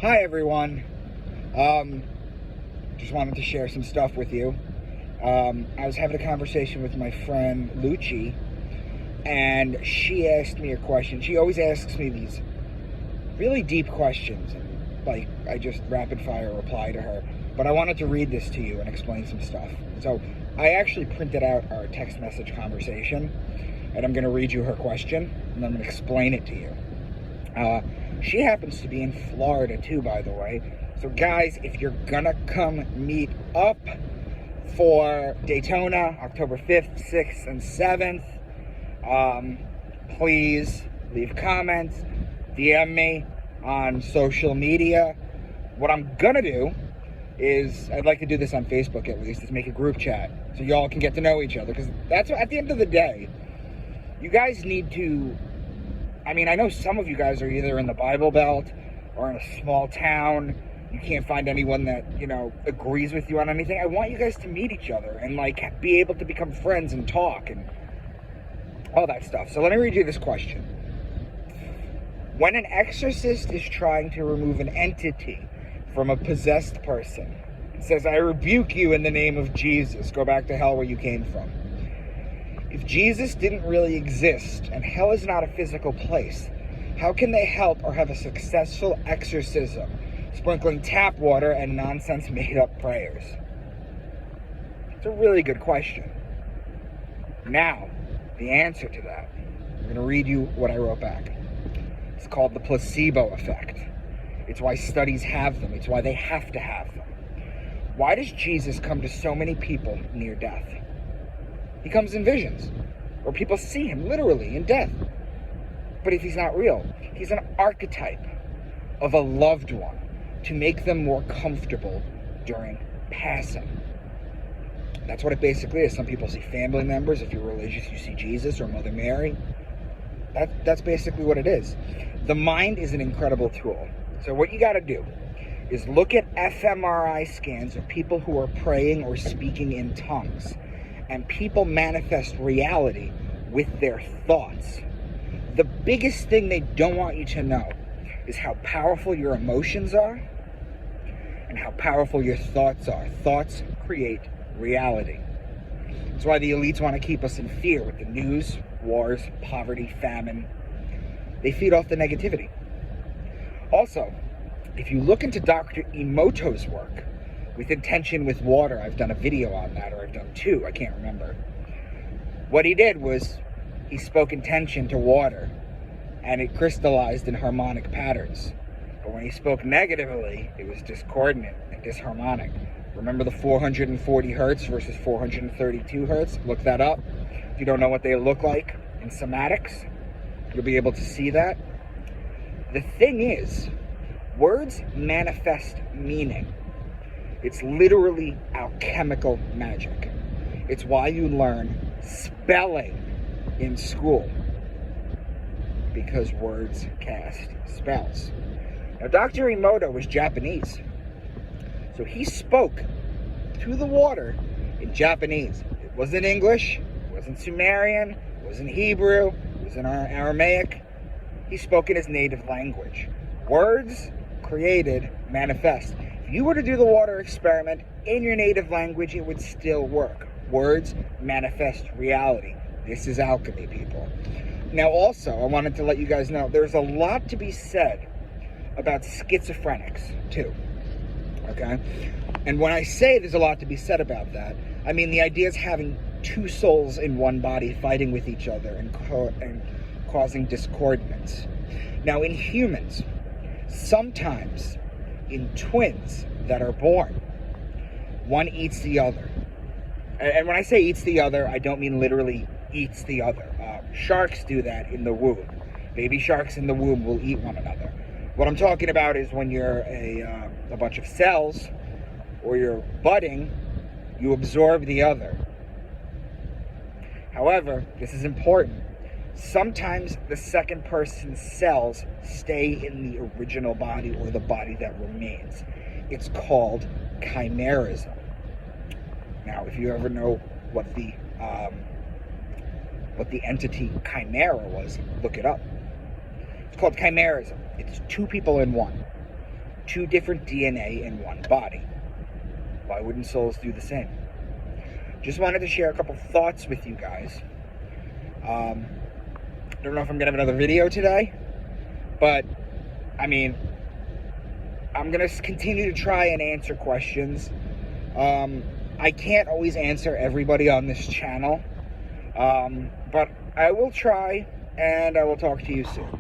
Hi everyone. Just wanted to share some stuff with you. I was having a conversation with my friend Lucci, and she asked me a question. She always asks me these really deep questions, and I just rapid fire reply to her. But I wanted to read this to you and explain some stuff. So I actually printed out our text message conversation, and I'm going to read you her question, and I'm going to explain it to you. She happens to be in Florida too, by the way. So guys, if you're gonna come meet up for Daytona, October 5th, 6th, and 7th, please leave comments, DM me on social media. What I'm gonna do is, I'd like to do this on Facebook at least, is make a group chat so y'all can get to know each other, because that's what, at the end of the day, you guys need to, I know some of you guys are either in the Bible Belt or in a small town. You can't find anyone that, agrees with you on anything. I want you guys to meet each other and, be able to become friends and talk and all that stuff. So let me read you this question. When an exorcist is trying to remove an entity from a possessed person, it says, "I rebuke you in the name of Jesus. Go back to hell where you came from." If Jesus didn't really exist and hell is not a physical place, how can they help or have a successful exorcism, sprinkling tap water and nonsense made-up prayers? It's a really good question. Now, the answer to that, I'm going to read you what I wrote back. It's called the placebo effect. It's why studies have them. It's why they have to have them. Why does Jesus come to so many people near death? He comes in visions, or people see him literally in death. But if he's not real, he's an archetype of a loved one to make them more comfortable during passing. That's what it basically is. Some people see family members. If you're religious, you see Jesus or Mother Mary. That's basically what it is. The mind is an incredible tool. So what you got to do is look at fMRI scans of people who are praying or speaking in tongues. And people manifest reality with their thoughts. The biggest thing they don't want you to know is how powerful your emotions are and how powerful your thoughts are. Thoughts create reality. That's why the elites want to keep us in fear with the news, wars, poverty, famine. They feed off the negativity. Also, if you look into Dr. Emoto's work, with intention with water, I've done a video on that, or I've done two, I can't remember. What he did was, he spoke intention to water, and it crystallized in harmonic patterns. But when he spoke negatively, it was discordant and disharmonic. Remember the 440 hertz versus 432 hertz? Look that up. If you don't know what they look like in somatics, you'll be able to see that. The thing is, words manifest meaning. It's literally alchemical magic. It's why you learn spelling in school, because words cast spells. Now, Dr. Emoto was Japanese, so he spoke to the water in Japanese. It wasn't English, it wasn't Sumerian, it wasn't Hebrew, it wasn't Aramaic. He spoke in his native language. Words created manifest. If you were to do the water experiment in your native language, it would still work. Words manifest reality. This is alchemy, people. Now, also, I wanted to let you guys know, there's a lot to be said about schizophrenics, too. Okay? And when I say there's a lot to be said about that, I mean the idea is having two souls in one body fighting with each other and causing discordance. Now, in humans, sometimes in twins that are born, one eats the other. And when I say eats the other, I don't mean literally eats the other. Sharks do that in the womb. Baby sharks in the womb will eat one another. What I'm talking about is when you're a bunch of cells, or you're budding, you absorb the other. However, this is important. Sometimes the second person's cells stay in the original body, or the body that remains. It's called chimerism. Now, if you ever know what the entity chimera was, look it up. It's called chimerism. It's two people in one. two different DNA in one body. Why wouldn't souls do the same? Just wanted to share a couple thoughts with you guys. I don't know if I'm going to have another video today, but, I mean, I'm going to continue to try and answer questions. I can't always answer everybody on this channel, but I will try, and I will talk to you soon.